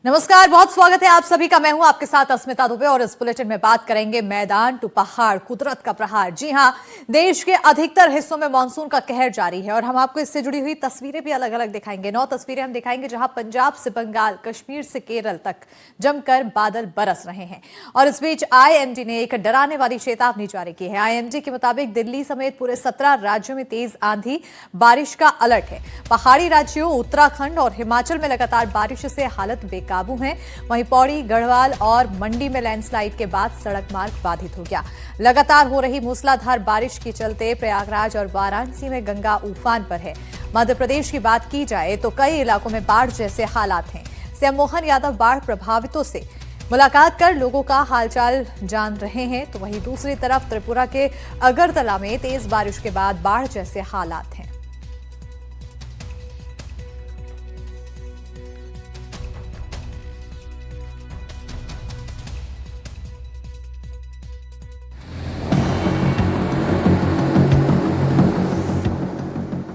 नमस्कार, बहुत स्वागत है आप सभी का। मैं हूं आपके साथ अस्मिता दुबे और इस बुलेटिन में बात करेंगे मैदान टू पहाड़, कुदरत का प्रहार। जी हां, देश के अधिकतर हिस्सों में मानसून का कहर जारी है और हम आपको इससे जुड़ी हुई तस्वीरें भी अलग अलग दिखाएंगे। 9 तस्वीरें हम दिखाएंगे जहां पंजाब से बंगाल, कश्मीर से केरल तक जमकर बादल बरस रहे हैं। और इस बीच आईएमडी ने एक डराने वाली चेतावनी जारी की है। आईएमडी के मुताबिक दिल्ली समेत पूरे 17 राज्यों में तेज आंधी बारिश का अलर्ट है। पहाड़ी राज्यों उत्तराखंड और हिमाचल में लगातार बारिश से हालत बेकाबू है। वहीं पौड़ी, गढ़वाल और मंडी में लैंडस्लाइड के बाद सड़क मार्ग बाधित हो गया। लगातार हो रही मूसलाधार बारिश के चलते प्रयागराज और वाराणसी में गंगा उफान पर है। मध्य प्रदेश की बात की जाए तो कई इलाकों में बाढ़ जैसे हालात हैं। सीएम मोहन यादव बाढ़ प्रभावितों से मुलाकात कर लोगों का हालचाल जान रहे हैं, तो वहीं दूसरी तरफ त्रिपुरा के अगरतला में तेज बारिश के बाद बाढ़ जैसे हालात हैं।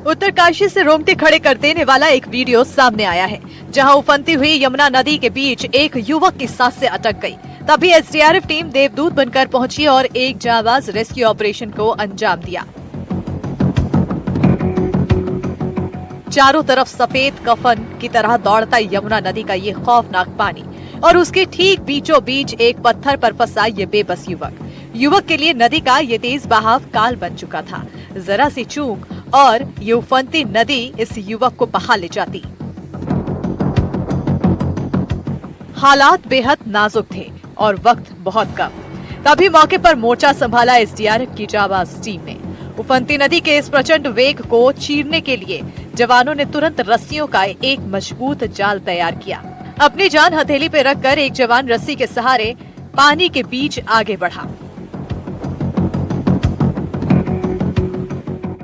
उत्तरकाशी से रोंगटे खड़े कर देने वाला एक वीडियो सामने आया है, जहां उफनती हुई यमुना नदी के बीच एक युवक की सांसें अटक गई। तभी एसडीआरएफ टीम देवदूत बनकर पहुंची और एक जांबाज रेस्क्यू ऑपरेशन को अंजाम दिया। चारों तरफ सफेद कफन की तरह दौड़ता यमुना नदी का ये खौफनाक पानी और उसके ठीक बीचों बीच एक पत्थर पर फंसा ये बेबस युवक के लिए नदी का ये तेज बहाव काल बन चुका था। जरा सी चूक और ये उफनती नदी इस युवक को बहा ले जाती। हालात बेहद नाजुक थे और वक्त बहुत कम। तभी मौके पर मोर्चा संभाला एसडीआरएफ की जाबाज टीम ने। उफनती नदी के इस प्रचंड वेग को चीरने के लिए जवानों ने तुरंत रस्सियों का एक मजबूत जाल तैयार किया। अपनी जान हथेली पे रखकर एक जवान रस्सी के सहारे पानी के बीच आगे बढ़ा।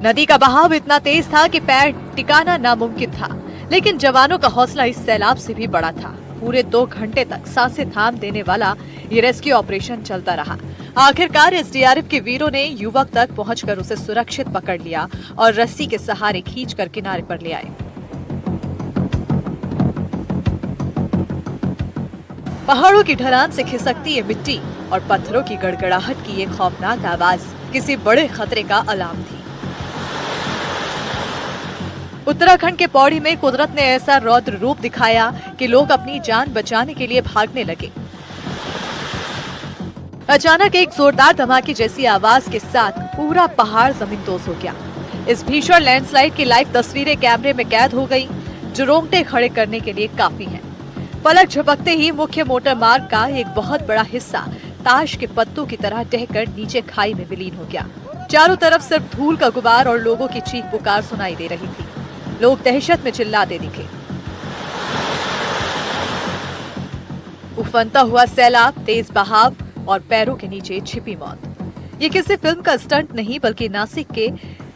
नदी का बहाव इतना तेज था कि पैर टिकाना नामुमकिन था, लेकिन जवानों का हौसला इस सैलाब से भी बड़ा था। पूरे 2 घंटे तक सांसें थाम देने वाला ये रेस्क्यू ऑपरेशन चलता रहा। आखिरकार एसडीआरएफ के वीरों ने युवक तक पहुंचकर उसे सुरक्षित पकड़ लिया और रस्सी के सहारे खींचकर किनारे पर ले आए। पहाड़ों की ढलान से खिसकती ये मिट्टी और पत्थरों की गड़गड़ाहट की ये खौफनाक आवाज किसी बड़े खतरे का अलार्म थी। उत्तराखंड के पौड़ी में कुदरत ने ऐसा रौद्र रूप दिखाया कि लोग अपनी जान बचाने के लिए भागने लगे। अचानक एक जोरदार धमाके जैसी आवाज के साथ पूरा पहाड़ जमींदोज हो गया। इस भीषण लैंडस्लाइड की लाइव तस्वीरें कैमरे में कैद हो गई, जो रोंगटे खड़े करने के लिए काफी है। पलक झपकते ही मुख्य मोटर मार्ग का एक बहुत बड़ा हिस्सा ताश के पत्तों की तरह ढहकर नीचे खाई में विलीन हो गया। चारों तरफ सिर्फ धूल का गुबार और लोगों की चीख पुकार सुनाई दे रही थी। लोग दहशत में चिल्लाते दिखे। उफनता हुआ सैलाब, तेज बहाव और पैरों के नीचे छिपी मौत। ये किसी फिल्म का स्टंट नहीं, बल्कि नासिक के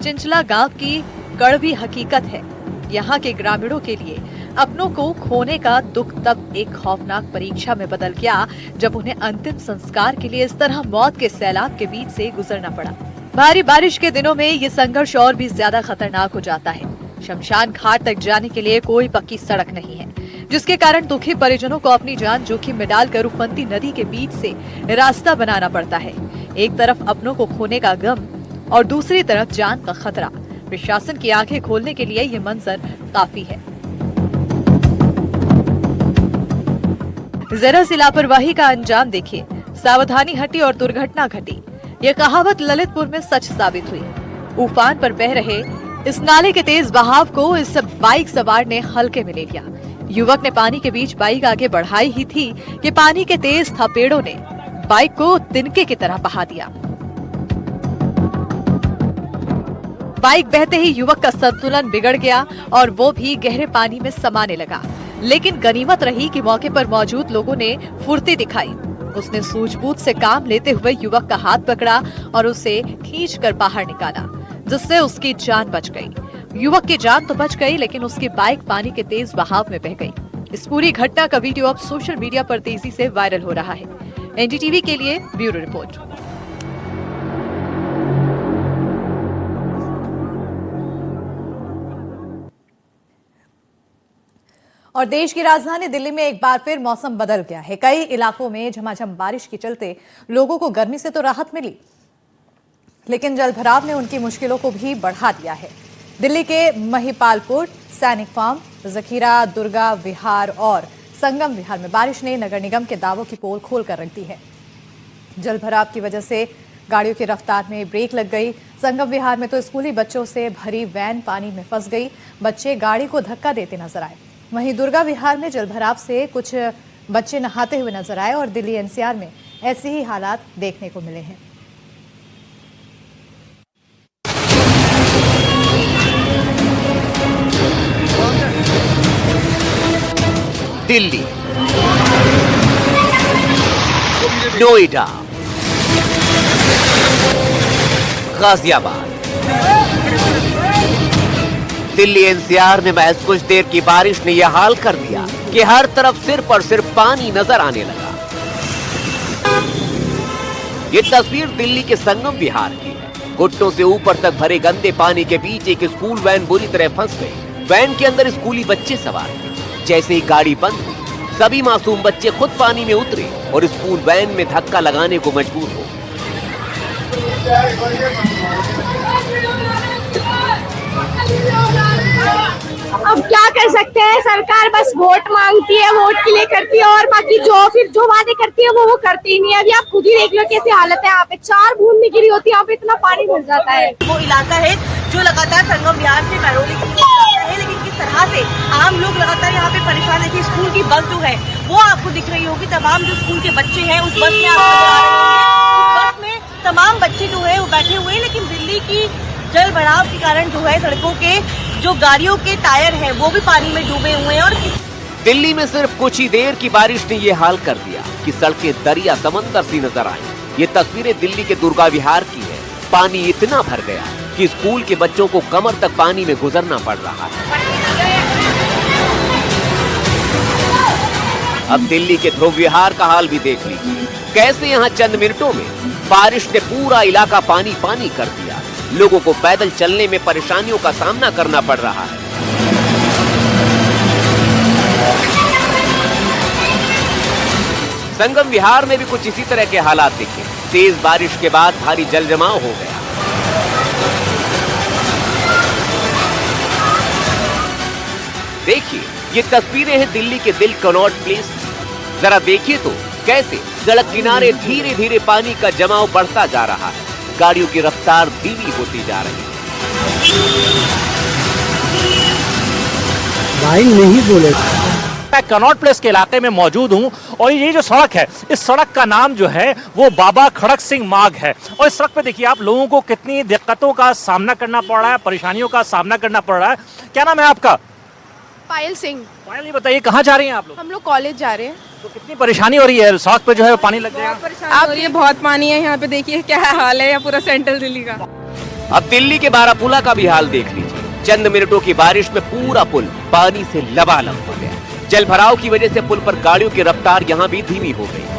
चिंचला गांव की कड़वी हकीकत है। यहाँ के ग्रामीणों के लिए अपनों को खोने का दुख तब एक खौफनाक परीक्षा में बदल गया, जब उन्हें अंतिम संस्कार के लिए इस तरह मौत के सैलाब के बीच से गुजरना पड़ा। भारी बारिश के दिनों में ये संघर्ष और भी ज्यादा खतरनाक हो जाता है। शमशान घाट तक जाने के लिए कोई पक्की सड़क नहीं है, जिसके कारण दुखी परिजनों को अपनी जान जोखिम में डालकर उफनती नदी के बीच से रास्ता बनाना पड़ता है। एक तरफ अपनों को खोने का गम और दूसरी तरफ जान का खतरा। प्रशासन की आंखें खोलने के लिए ये मंजर काफी है। जरा सी लापरवाही का अंजाम देखिए। सावधानी हटी और दुर्घटना घटी। ये कहावत ललितपुर में सच साबित हुई। उफान पर बह रहे इस नाले के तेज बहाव को इस बाइक सवार ने हल्के में ले लिया। युवक ने पानी के बीच बाइक आगे बढ़ाई ही थी कि पानी के तेज थपेड़ों ने बाइक को तिनके की तरह बहा दिया। बाइक बहते ही युवक का संतुलन बिगड़ गया और वो भी गहरे पानी में समाने लगा। लेकिन गनीमत रही कि मौके पर मौजूद लोगों ने फुर्ती दिखाई। उसने सूझबूझ से काम लेते हुए युवक का हाथ पकड़ा और उसे खींचकर बाहर निकाला, जिससे उसकी जान बच गई। युवक की जान तो बच गई, लेकिन उसकी बाइक पानी के तेज बहाव में बह गई। इस पूरी घटना का वीडियो अब सोशल मीडिया पर तेजी से वायरल हो रहा है। एनडीटीवी के लिए ब्यूरो रिपोर्ट। और देश की राजधानी दिल्ली में एक बार फिर मौसम बदल गया है। कई इलाकों में झमाझम बारिश के चलते लोगों को गर्मी से तो राहत मिली, लेकिन जलभराव ने उनकी मुश्किलों को भी बढ़ा दिया है। दिल्ली के महिपालपुर, सैनिक फार्म, जखीरा, दुर्गा विहार और संगम विहार में बारिश ने नगर निगम के दावों की पोल खोल कर रख दी है। जलभराव की वजह से गाड़ियों की रफ्तार में ब्रेक लग गई। संगम विहार में तो स्कूली बच्चों से भरी वैन पानी में फंस गई। बच्चे गाड़ी को धक्का देते नजर आए। वहीं दुर्गा विहार में जलभराव से कुछ बच्चे नहाते हुए नजर आए और दिल्ली एनसीआर में ऐसे ही हालात देखने को मिले हैं। दिल्ली, नोएडा, गाजियाबाद, दिल्ली एनसीआर में महज कुछ देर की बारिश ने यह हाल कर दिया कि हर तरफ सिर्फ और सिर्फ पानी नजर आने लगा। ये तस्वीर दिल्ली के संगम विहार की है। घुटनों से ऊपर तक भरे गंदे पानी के बीच एक स्कूल वैन बुरी तरह फंस गई। वैन के अंदर स्कूली बच्चे सवार थे। जैसे ही गाड़ी बंद हुई, सभी मासूम बच्चे खुद पानी में उतरे और स्कूल वैन में धक्का लगाने को मजबूर हो। अब क्या कर सकते हैं, सरकार बस वोट मांगती है, वोट के लिए करती है और बाकी जो वादे करती है वो करती ही नहीं है। अभी आप खुद ही देख लो कैसी हालत है। यहाँ पे 4 बूंद भी गिरी होती है, यहाँ पे इतना पानी भर जाता है। वो इलाका है जो लगातार संगम विहार से महरौली की तरफ जाता है, लेकिन किस तरह से आम लोग लगातार यहाँ पे परेशान है कि स्कूल की बस जो है वो आपको दिख रही होगी। तमाम जो स्कूल के बच्चे हैं उस बस में आपको नजर आ रहे होंगे। उस बस में तमाम बच्चे जो है वो बैठे हुए हैं, लेकिन दिल्ली की जल भराव के कारण जो है सड़कों के जो गाड़ियों के टायर हैं वो भी पानी में डूबे हुए हैं। और दिल्ली में सिर्फ कुछ ही देर की बारिश ने ये हाल कर दिया कि सड़कें दरिया समंदर सी नजर आई। ये तस्वीरें दिल्ली के दुर्गा विहार की है। पानी इतना भर गया कि स्कूल के बच्चों को कमर तक पानी में गुजरना पड़ रहा है। अब दिल्ली के ध्रुव विहार का हाल भी देख लीजिए। कैसे यहाँ चंद मिनटों में बारिश ने पूरा इलाका पानी पानी कर दिया। लोगों को पैदल चलने में परेशानियों का सामना करना पड़ रहा है। संगम विहार में भी कुछ इसी तरह के हालात दिखे। तेज बारिश के बाद भारी जल जमाव हो गया। देखिए, ये तस्वीरें हैं दिल्ली के दिल कनॉट प्लेस। जरा देखिए तो कैसे सड़क किनारे धीरे धीरे पानी का जमाव बढ़ता जा रहा है। गाड़ियों की रफ्तार धीमी होती जा रही है। भाई नहीं बोले। मैं कनॉट प्लेस के इलाके में मौजूद हूं और ये जो सड़क है, इस सड़क का नाम जो है वो बाबा खड़क सिंह मार्ग है। और इस सड़क पे देखिए आप लोगों को कितनी दिक्कतों का सामना करना पड़ रहा है, परेशानियों का सामना करना पड़ रहा है। क्या नाम है आपका? पायल सिंह। पायल, ये बताइए कहाँ जा रही हैं आप लोग? हम लोग कॉलेज जा रहे हैं। तो कितनी परेशानी हो रही है? सड़क पे जो है पानी लग गया। आप ये बहुत पानी है यहाँ पे, देखिए क्या हाल है पूरा सेंट्रल दिल्ली का। अब दिल्ली के बारापुला का भी हाल देख लीजिए। चंद मिनटों की बारिश में पूरा पुल पानी से लबालब हो गया। जल भराव की वजह से पुल पर गाड़ियों की रफ्तार यहाँ भी धीमी हो गई।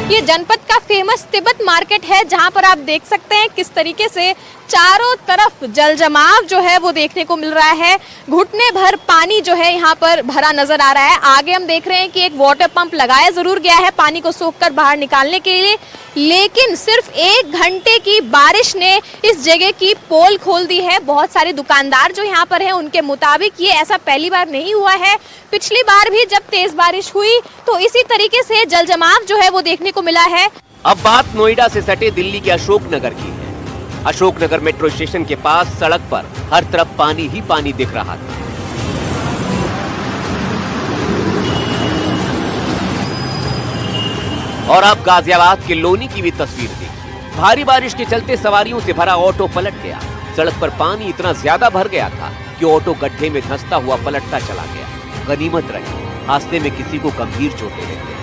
ये जनपद का फेमस तिब्बत मार्केट है, जहां पर आप देख सकते हैं किस तरीके से चारों तरफ जल जमाव जो है वो देखने को मिल रहा है। घुटने भर पानी जो है यहाँ पर भरा नजर आ रहा है। आगे हम देख रहे हैं कि एक वाटर पंप लगाया जरूर गया है पानी को सोखकर बाहर निकालने के लिए, लेकिन सिर्फ 1 घंटे की बारिश ने इस जगह की पोल खोल दी है। बहुत सारे दुकानदार जो यहाँ पर हैं उनके मुताबिक ये ऐसा पहली बार नहीं हुआ है। पिछली बार भी जब तेज बारिश हुई तो इसी तरीके से जल जमाव जो है वो देखने को मिला है। अब बात नोएडा से सटे दिल्ली के अशोकनगर की है। अशोकनगर मेट्रो स्टेशन के पास सड़क पर हर तरफ पानी ही पानी दिख रहा था। और अब गाजियाबाद के लोनी की भी तस्वीर देखिए। भारी बारिश के चलते सवारियों से भरा ऑटो पलट गया। सड़क पर पानी इतना ज्यादा भर गया था कि ऑटो गड्ढे में धंसता हुआ पलटता चला गया। गनीमत रही हादसे में किसी को गंभीर चोटें नहीं आई।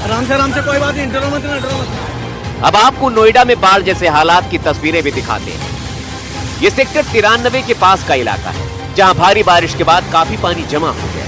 आराम से कोई बात नहीं, डरो मत। अब आपको नोएडा में बाढ़ जैसे हालात की तस्वीरें भी दिखाते हैं। ये सेक्टर 93 के पास का इलाका है, जहां भारी बारिश के बाद काफी पानी जमा हो गया।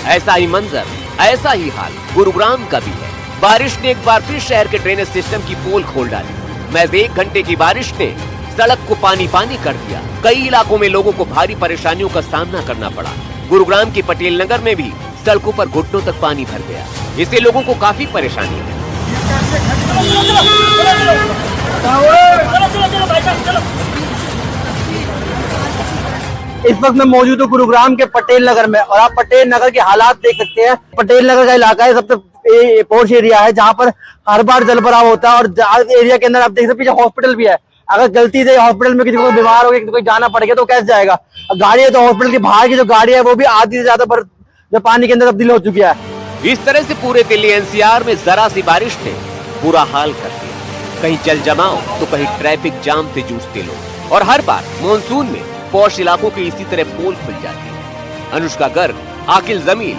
ऐसा ही मंजर, ऐसा ही हाल गुरुग्राम का भी है। बारिश ने एक बार फिर शहर के ड्रेनेज सिस्टम की पोल खोल डाली। महज 1 घंटे की बारिश ने सड़क को पानी पानी कर दिया। कई इलाकों में लोगों को भारी परेशानियों का सामना करना पड़ा। गुरुग्राम के पटेल नगर में भी सड़कों पर घुटनों तक पानी भर गया। इससे लोगों को काफी परेशानी है। इस वक्त मैं मौजूद हूँ गुरुग्राम के पटेल नगर में और आप पटेल नगर के हालात देख सकते हैं। पटेल नगर का इलाका है, सबसे पॉश एरिया है जहाँ पर हर बार जल भराव होता है और एरिया के अंदर आप देख सकते हैं हॉस्पिटल भी है। अगर गलती से हॉस्पिटल में किसी को बीमार हो गया, कोई जाना पड़ेगा तो कैसे जाएगा। गाड़ी है तो हॉस्पिटल के बाहर की जो गाड़ी है वो भी आधी से ज्यादा जो पानी के अंदर तब्दील हो चुकी है। इस तरह से पूरे दिल्ली एनसीआर में जरा सी बारिश ने बुरा हाल कर दिया। कहीं जल जमाव तो कहीं ट्रैफिक जाम से जूझते लोग। और हर बार मानसून में पॉश इलाकों की इसी तरह पोल खुल जाती है। अनुष्का गर्ग, आकिल जमील,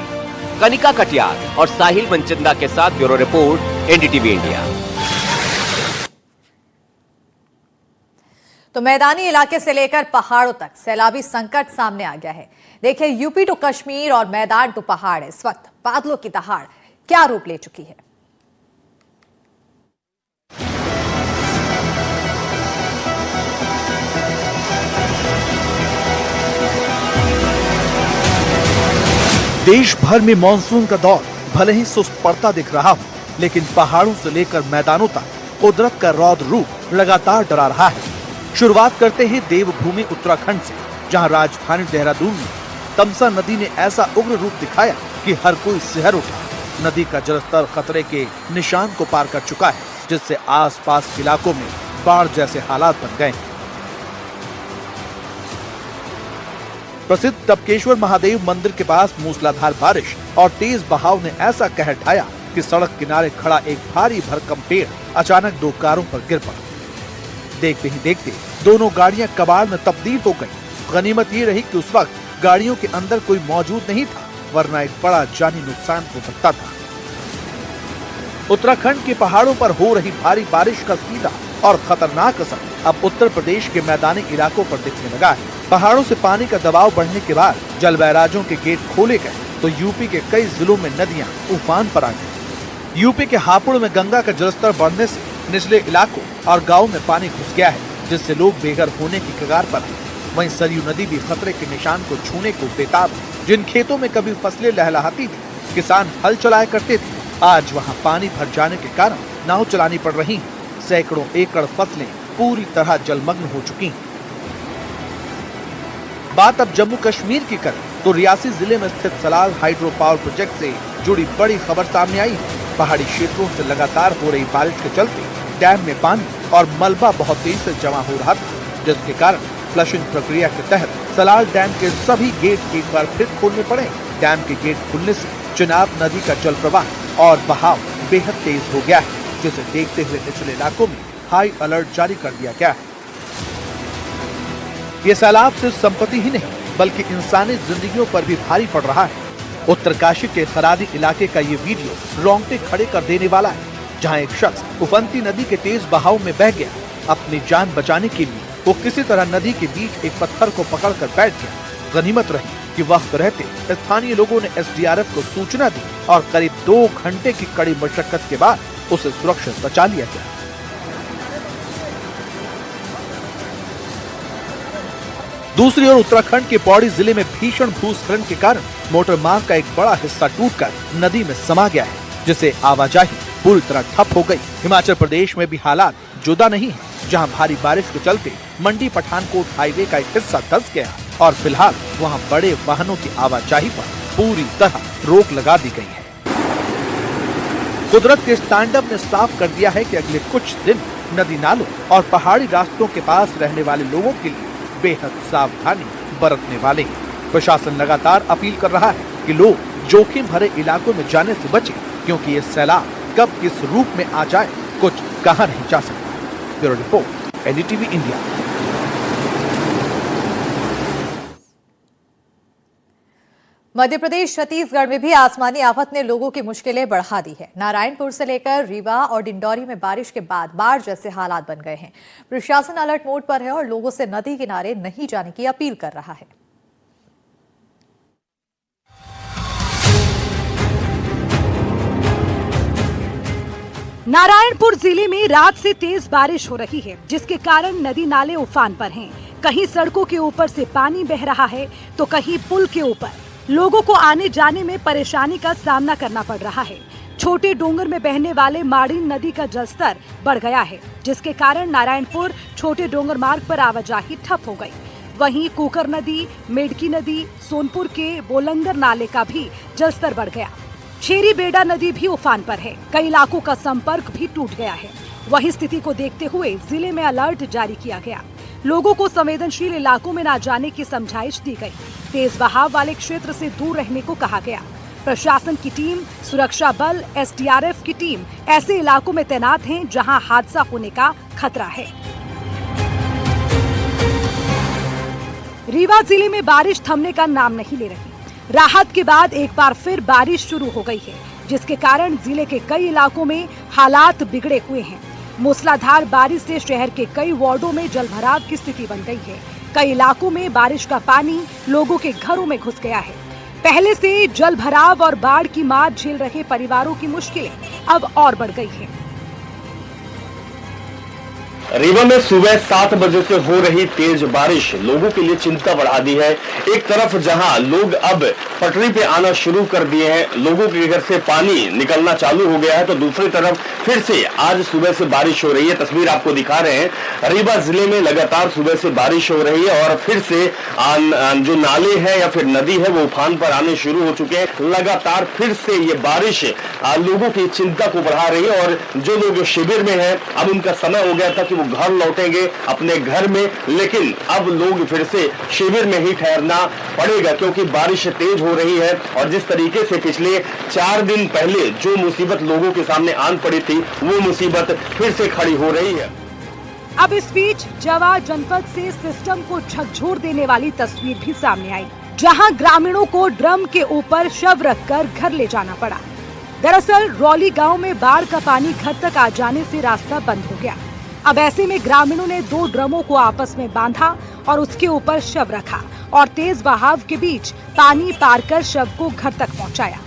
कनिका कटियार और साहिल मनचंदा के साथ ब्यूरो रिपोर्ट, एनडीटीवी इंडिया। तो मैदानी इलाके से लेकर पहाड़ों तक सैलाबी संकट सामने आ गया है। देखिए, यूपी टू कश्मीर और मैदान टू पहाड़ इस वक्त बादलों की दहाड़ क्या रूप ले चुकी है। देश भर में मानसून का दौर भले ही सुस्त पड़ता दिख रहा हो, लेकिन पहाड़ों से लेकर मैदानों तक कुदरत का रौद्र रूप लगातार डरा रहा है। शुरुआत करते हैं देवभूमि उत्तराखंड से, जहां राजधानी देहरादून में तमसा नदी ने ऐसा उग्र रूप दिखाया कि हर कोई सिहर उठा। नदी का जलस्तर खतरे के निशान को पार कर चुका है, जिससे आसपास के इलाकों में बाढ़ जैसे हालात बन गए। प्रसिद्ध टपकेश्वर महादेव मंदिर के पास मूसलाधार बारिश और तेज बहाव ने ऐसा कहर ढाया कि सड़क किनारे खड़ा एक भारी भरकम पेड़ अचानक 2 कारों पर गिर पड़ा। देखते ही देखते दोनों गाड़ियां कबाड़ में तब्दील हो गईं। गनीमत ये रही कि उस वक्त गाड़ियों के अंदर कोई मौजूद नहीं था, वरना एक बड़ा जानी नुकसान हो सकता था। उत्तराखंड के पहाड़ों पर हो रही भारी बारिश का सीधा और खतरनाक असर अब उत्तर प्रदेश के मैदानी इलाकों पर दिखने लगा है। पहाड़ों से पानी का दबाव बढ़ने के बाद जल बैराजों के गेट खोले गए तो यूपी के कई जिलों में नदियां उफान पर आ गई। यूपी के हापुड़ में गंगा का जलस्तर बढ़ने से निचले इलाकों और गाँव में पानी घुस गया है, जिससे लोग बेघर होने की कगार पर हैं। वहीं सरयू नदी भी खतरे के निशान को छूने को बेताब है। जिन खेतों में कभी फसलें लहलहाती थी, किसान हल चलाया करते थे, आज वहां पानी भर जाने के कारण नाव चलानी पड़ रही है। सैकड़ों एकड़ फसलें पूरी तरह जलमग्न हो चुकी हैं। बात अब जम्मू कश्मीर की करें तो रियासी जिले में स्थित सलाल हाइड्रो पावर प्रोजेक्ट से जुड़ी बड़ी खबर सामने आई है। पहाड़ी क्षेत्रों से लगातार हो रही बारिश के चलते डैम में पानी और मलबा बहुत तेजी से जमा हो रहा था, जिसके कारण फ्लशिंग प्रक्रिया के तहत सलाल डैम के सभी गेट एक बार फिर खोलने पड़े। डैम के गेट खुलने से चिनाब नदी का जल प्रवाह और बहाव बेहद तेज हो गया है, जिसे देखते हुए निचले इलाकों में हाई अलर्ट जारी कर दिया गया है। ये सैलाब सिर्फ संपत्ति ही नहीं बल्कि इंसानी जिंदगियों पर भी भारी पड़ रहा है। उत्तरकाशी के खरादी इलाके का ये वीडियो रोंगटे खड़े कर देने वाला है, जहां एक शख्स उफनती नदी के तेज बहाव में बह गया। अपनी जान बचाने के लिए वो किसी तरह नदी के बीच एक पत्थर को पकड़कर बैठ गया। गनीमत रही कि वक्त रहते स्थानीय लोगों ने एसडीआरएफ को सूचना दी और करीब 2 घंटे की कड़ी मशक्कत के बाद उसे सुरक्षित बचा लिया गया। दूसरी ओर उत्तराखंड के पौड़ी जिले में भीषण भूस्खलन के कारण मोटर मार्ग का एक बड़ा हिस्सा टूटकर नदी में समा गया है, जिससे आवाजाही पूरी तरह ठप हो गई। हिमाचल प्रदेश में भी हालात जुदा नहीं है, जहां भारी बारिश के चलते मंडी पठानकोट हाईवे का एक हिस्सा धंस गया और फिलहाल वहां बड़े वाहनों की आवाजाही पर पूरी तरह रोक लगा दी गई है। कुदरत के इस तांडव ने साफ कर दिया है कि अगले कुछ दिन नदी नालों और पहाड़ी रास्तों के पास रहने वाले लोगों के लिए बेहद सावधानी बरतने वाले हैं। प्रशासन लगातार अपील कर रहा है कि लोग जोखिम भरे इलाकों में जाने से बचें, क्योंकि ये सैलाब कब किस रूप में आ जाए कुछ कहा नहीं जा सकता। Bureau report, NDTV India. Madhya Pradesh Chhattisgarh में भी आसमानी आफत ने लोगों की मुश्किलें बढ़ा दी है। नारायणपुर से लेकर रीवा और डिंडौरी में बारिश के बाद बाढ़ जैसे हालात बन गए हैं। प्रशासन अलर्ट मोड पर है और लोगों से नदी किनारे नहीं जाने की अपील कर रहा है। नारायणपुर जिले में रात से तेज बारिश हो रही है, जिसके कारण नदी नाले उफान पर हैं। कहीं सड़कों के ऊपर से पानी बह रहा है तो कहीं पुल के ऊपर लोगों को आने जाने में परेशानी का सामना करना पड़ रहा है। छोटे डोंगर में बहने वाले माड़ीन नदी का जलस्तर बढ़ गया है, जिसके कारण नारायणपुर छोटे डोंगर मार्ग पर आवाजाही ठप हो गई। वहीं कुकर नदी, मेडकी नदी, सोनपुर के बोलंगर नाले का भी जलस्तर बढ़ गया। छेरी बेड़ा नदी भी उफान पर है। कई इलाकों का संपर्क भी टूट गया है। वहीं स्थिति को देखते हुए जिले में अलर्ट जारी किया गया। लोगों को संवेदनशील इलाकों में न जाने की समझाइश दी गई। तेज बहाव वाले क्षेत्र से दूर रहने को कहा गया। प्रशासन की टीम, सुरक्षा बल, एसडीआरएफ की टीम ऐसे इलाकों में तैनात हैं जहां हादसा होने का खतरा है। रीवा जिले में बारिश थमने का नाम नहीं ले रही। राहत के बाद एक बार फिर बारिश शुरू हो गई है, जिसके कारण जिले के कई इलाकों में हालात बिगड़े हुए हैं। मूसलाधार बारिश से शहर के कई वार्डों में जलभराव की स्थिति बन गई है। कई इलाकों में बारिश का पानी लोगों के घरों में घुस गया है। पहले से जलभराव और बाढ़ की मार झेल रहे परिवारों की मुश्किलें अब और बढ़ गई है। रीवा में सुबह 7 बजे से हो रही तेज बारिश लोगों के लिए चिंता बढ़ा दी है। एक तरफ जहां लोग अब पटरी पे आना शुरू कर दिए हैं, लोगों के घर से पानी निकलना चालू हो गया है, तो दूसरी तरफ फिर से आज सुबह से बारिश हो रही है। तस्वीर आपको दिखा रहे हैं। रीवा जिले में लगातार सुबह से बारिश हो रही है और फिर से जो नाले हैं या फिर नदी है वो उफान पर आने शुरू हो चुके हैं। लगातार फिर से ये बारिश लोगों की चिंता को बढ़ा रही है और जो लोग शिविर में हैं अब उनका समय हो गया था कि वो घर लौटेंगे अपने घर में, लेकिन अब लोग फिर से शिविर में ही ठहरना पड़ेगा क्योंकि बारिश तेज हो रही है। और जिस तरीके से पिछले 4 दिन पहले जो मुसीबत लोगों के सामने आन पड़ी थी वो मुसीबत फिर से खड़ी हो रही है। अब इस बीच जवा जनपद से सिस्टम को झकझोर देने वाली तस्वीर भी सामने आई, जहां ग्रामीणों को ड्रम के ऊपर शव रखकर घर ले जाना पड़ा। दरअसल रौली गांव में बाढ़ का पानी घर तक आ जाने से रास्ता बंद हो गया। अब ऐसे में ग्रामीणों ने 2 ड्रमों को आपस में बांधा और उसके ऊपर शव रखा और तेज बहाव के बीच पानी पार कर शव को घर तक पहुंचाया।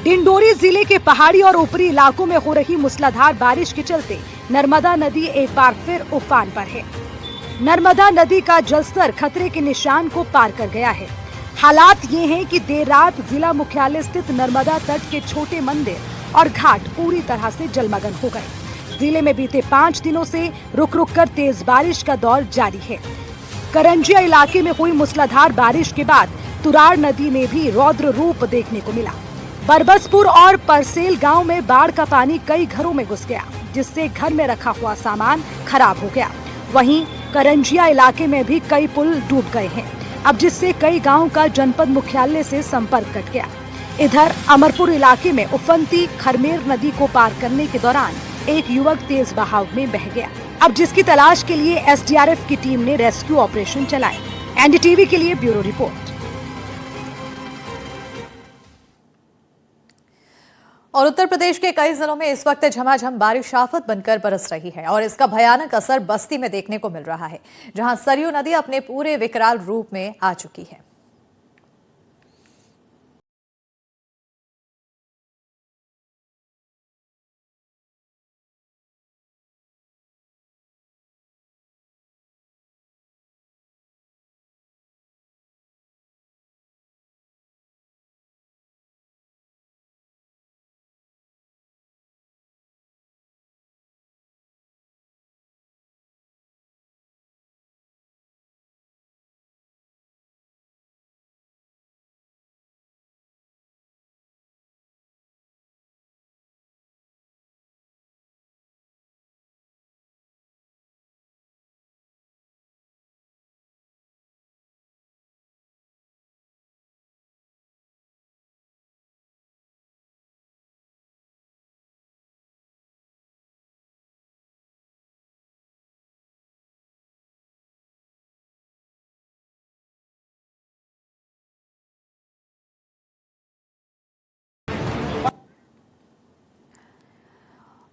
डिंडोरी जिले के पहाड़ी और ऊपरी इलाकों में हो रही मूसलाधार बारिश के चलते नर्मदा नदी एक बार फिर उफान पर है। नर्मदा नदी का जलस्तर खतरे के निशान को पार कर गया है। हालात ये हैं कि देर रात जिला मुख्यालय स्थित नर्मदा तट के छोटे मंदिर और घाट पूरी तरह से जलमग्न हो गए। जिले में बीते 5 दिनों से रुक रुक कर तेज बारिश का दौर जारी है। करंजिया इलाके में हुई मूसलाधार बारिश के बाद तुराड़ नदी में भी रौद्र रूप देखने को मिला। बरबसपुर और परसेल गांव में बाढ़ का पानी कई घरों में घुस गया, जिससे घर में रखा हुआ सामान खराब हो गया। वहीं करंजिया इलाके में भी कई पुल डूब गए हैं, अब जिससे कई गाँव का जनपद मुख्यालय से संपर्क कट गया। इधर अमरपुर इलाके में उफनती खरमेर नदी को पार करने के दौरान एक युवक तेज बहाव में बह गया। अब जिसकी तलाश के लिए एसडीआरएफ की टीम ने रेस्क्यू ऑपरेशन चलाया। एनडीटीवी के लिए ब्यूरो रिपोर्ट। और उत्तर प्रदेश के कई जिलों में इस वक्त झमाझम बारिश आफत बनकर बरस रही है और इसका भयानक असर बस्ती में देखने को मिल रहा है, जहां सरयू नदी अपने पूरे विकराल रूप में आ चुकी है।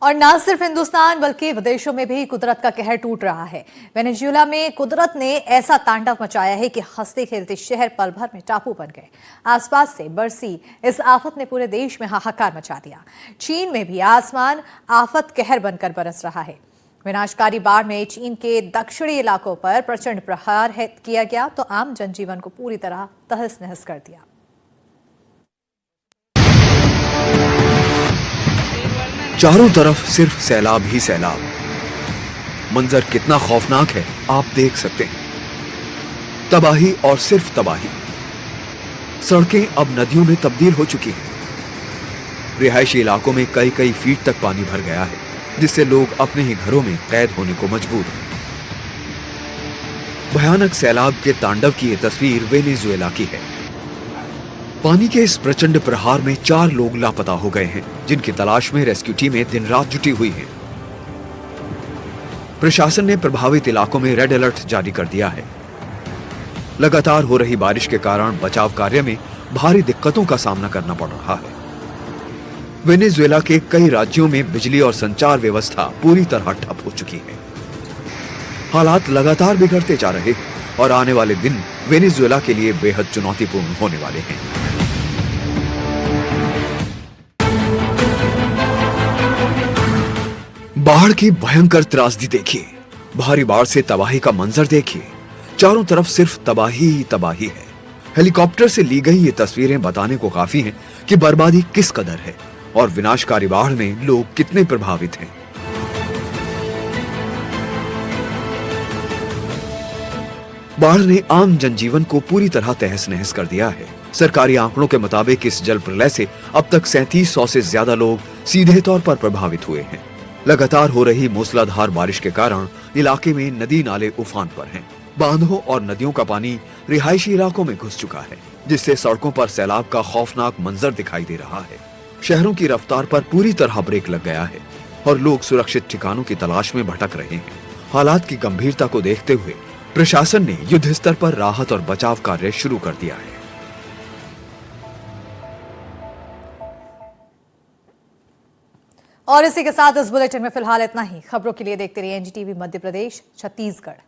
और न सिर्फ हिंदुस्तान बल्कि विदेशों में भी कुदरत का कहर टूट रहा है। वेनेजुएला में कुदरत ने ऐसा तांडव मचाया है कि हंसते खेलते शहर पल भर में टापू बन गए। आसपास से बरसी इस आफत ने पूरे देश में हाहाकार मचा दिया। चीन में भी आसमान आफत कहर बनकर बरस रहा है। विनाशकारी बाढ़ में चीन के दक्षिणी इलाकों पर प्रचंड प्रहार किया गया तो आम जनजीवन को पूरी तरह तहस नहस कर दिया। चारों तरफ सिर्फ सैलाब ही सैलाब। मंजर कितना खौफनाक है आप देख सकते हैं। तबाही और सिर्फ तबाही। सड़कें अब नदियों में तब्दील हो चुकी हैं। रिहायशी इलाकों में कई कई फीट तक पानी भर गया है, जिससे लोग अपने ही घरों में कैद होने को मजबूर हैं। भयानक सैलाब के तांडव की यह तस्वीर वेनेजुएला की है। पानी के इस प्रचंड प्रहार में 4 लोग लापता हो गए हैं, जिनकी तलाश में रेस्क्यू टीमें दिन रात जुटी हुई हैं। प्रशासन ने प्रभावित इलाकों में रेड अलर्ट जारी कर दिया है। लगातार हो रही बारिश के कारण बचाव कार्य में भारी दिक्कतों का सामना करना पड़ रहा है। वेनेजुएला के कई राज्यों में बिजली और संचार व्यवस्था पूरी तरह ठप हो चुकी है। हालात लगातार बिगड़ते जा रहे हैं और आने वाले दिन वेनेजुएला के लिए बेहद चुनौतीपूर्ण होने वाले हैं। बाढ़ की भयंकर त्रासदी देखिए। भारी बाढ़ से तबाही का मंजर देखिए। चारों तरफ सिर्फ तबाही ही तबाही है। हेलीकॉप्टर से ली गई ये तस्वीरें बताने को काफी हैं कि बर्बादी किस कदर है और विनाशकारी बाढ़ में लोग कितने प्रभावित हैं। बाढ़ ने आम जनजीवन को पूरी तरह तहस नहस कर दिया है। सरकारी आंकड़ों के मुताबिक इस जल प्रलय से अब तक 3700 से ज्यादा लोग सीधे तौर पर प्रभावित हुए हैं। लगातार हो रही मूसलाधार बारिश के कारण इलाके में नदी नाले उफान पर हैं। बांधों और नदियों का पानी रिहायशी इलाकों में घुस चुका है, जिससे सड़कों पर सैलाब का खौफनाक मंजर दिखाई दे रहा है। शहरों की रफ्तार पर पूरी तरह ब्रेक लग गया है और लोग सुरक्षित ठिकानों की तलाश में भटक रहे हैं। हालात की गंभीरता को देखते हुए प्रशासन ने युद्ध स्तर पर राहत और बचाव कार्य शुरू कर दिया है। और इसी के साथ इस बुलेटिन में फिलहाल इतना ही। खबरों के लिए देखते रहिए एनडीटीवी मध्य प्रदेश छत्तीसगढ़।